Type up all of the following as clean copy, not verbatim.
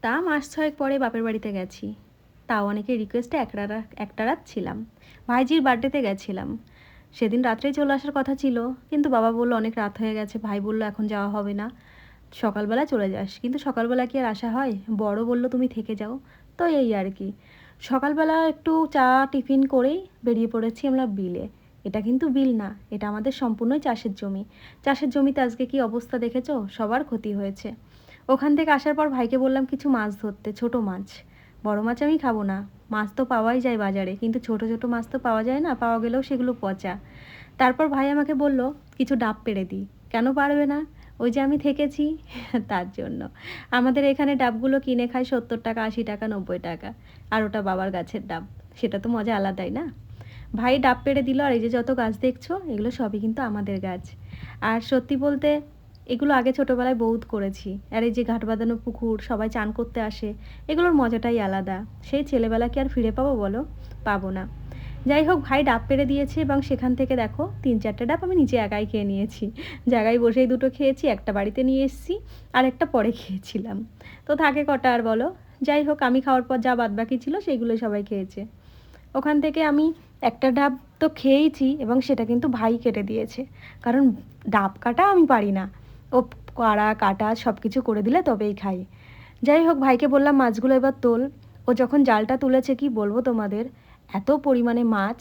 তা মাস 6 পরে বাপের বাড়িতে গেছি, তাও অনেকের রিকোয়েস্টে একটা রাত ছিলাম। ভাইজির বার্থডেতে গেছিলাম, সেদিন রাত্রেই চলে আসার কথা ছিল, কিন্তু বাবা বলল অনেক রাত হয়ে গেছে, ভাই বলল এখন যাওয়া হবে না, সকালবেলা চলে যাস। কিন্তু সকালবেলা কি আর আসা হয়, বড় বলল তুমি থেকে যাও, তো এই আর কি। সকালবেলা একটু চা টিফিন করেই বেরিয়ে পড়েছি আমরা বিলে। এটা কিন্তু বিল না, এটা আমাদের সম্পূর্ণই চাষের জমি। চাষের জমিতে আজকে কি অবস্থা দেখেছো, সবার ক্ষতি হয়েছে। ওখান থেকে আসার পর ভাইকে বললাম কিছু মাছ ধরতে, ছোট মাছ। বড় মাছ আমি খাবো না, মাছ তো পাওয়াই যায় বাজারে, কিন্তু ছোট ছোট মাছ তো পাওয়া যায় না, পাওয়া গেলেও সেগুলো পচা। তারপর ভাই আমাকে বলল কিছু ডাব পেড়ে দিই। কেন পারবে না, ওই যে আমি থেকেছি তার জন্য। আমাদের এখানে ডাবগুলো কিনে খায় 70 টাকা, 80 টাকা, 90 টাকা। আর ওটা বাবার গাছের ডাব, সেটা তো মজা আলাদাই না। ভাই ডাব পেড়ে দিল, আর এই যে যত গাছ দেখছো এগুলো সবই কিন্তু আমাদের গাছ। আর সত্যি বলতে এগুলো আগে ছোটোবেলায় বহুত করেছি। আর এই যে ঘাট বাঁধানো পুকুর, সবাই চান করতে আসে, এগুলোর মজাটাই আলাদা। সেই ছেলেবেলা কি আর ফিরে পাবো বলো, পাবো না। যাই হোক, ভাই ডাব পেড়ে দিয়েছে এবং সেখান থেকে দেখো 3-4টে ডাব আমি নিজে একাই খেয়ে নিয়েছি। জায়গায় বসেই দুটো খেয়েছি, একটা বাড়িতে নিয়ে এসেছি, আর একটা পরে খেয়েছিলাম। তো থাকে কটা আর বলো। যাই হোক, আমি খাওয়ার পর যা বাদবাকি ছিল সেইগুলো সবাই খেয়েছে। ওখান থেকে আমি একটা ডাব তো খেয়েইছি, এবং সেটা কিন্তু ভাই কেটে দিয়েছে, কারণ ডাব কাটা আমি পারি না। ও কাড়া কাটা সব কিছু করে দিলে তবেই খাই। যাই হোক, ভাইকে বললাম মাছগুলো এবার তোল। ও যখন জালটা তুলেছে কি বলবো তোমাদের, এত পরিমাণে মাছ,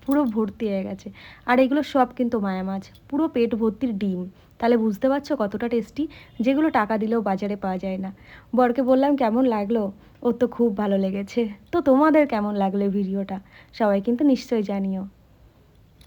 পুরো ভর্তি হয়ে গেছে। আর এগুলো সব কিন্তু মায়া মাছ, পুরো পেট ভর্তির ডিম। তাহলে বুঝতে পারছো কতটা টেস্টি, যেগুলো টাকা দিলেও বাজারে পাওয়া যায় না। বরকে বললাম কেমন লাগলো, ওর তো খুব ভালো লেগেছে। তো তোমাদের কেমন লাগলো ভিডিওটা, সবাই কিন্তু নিশ্চয়ই জানিও।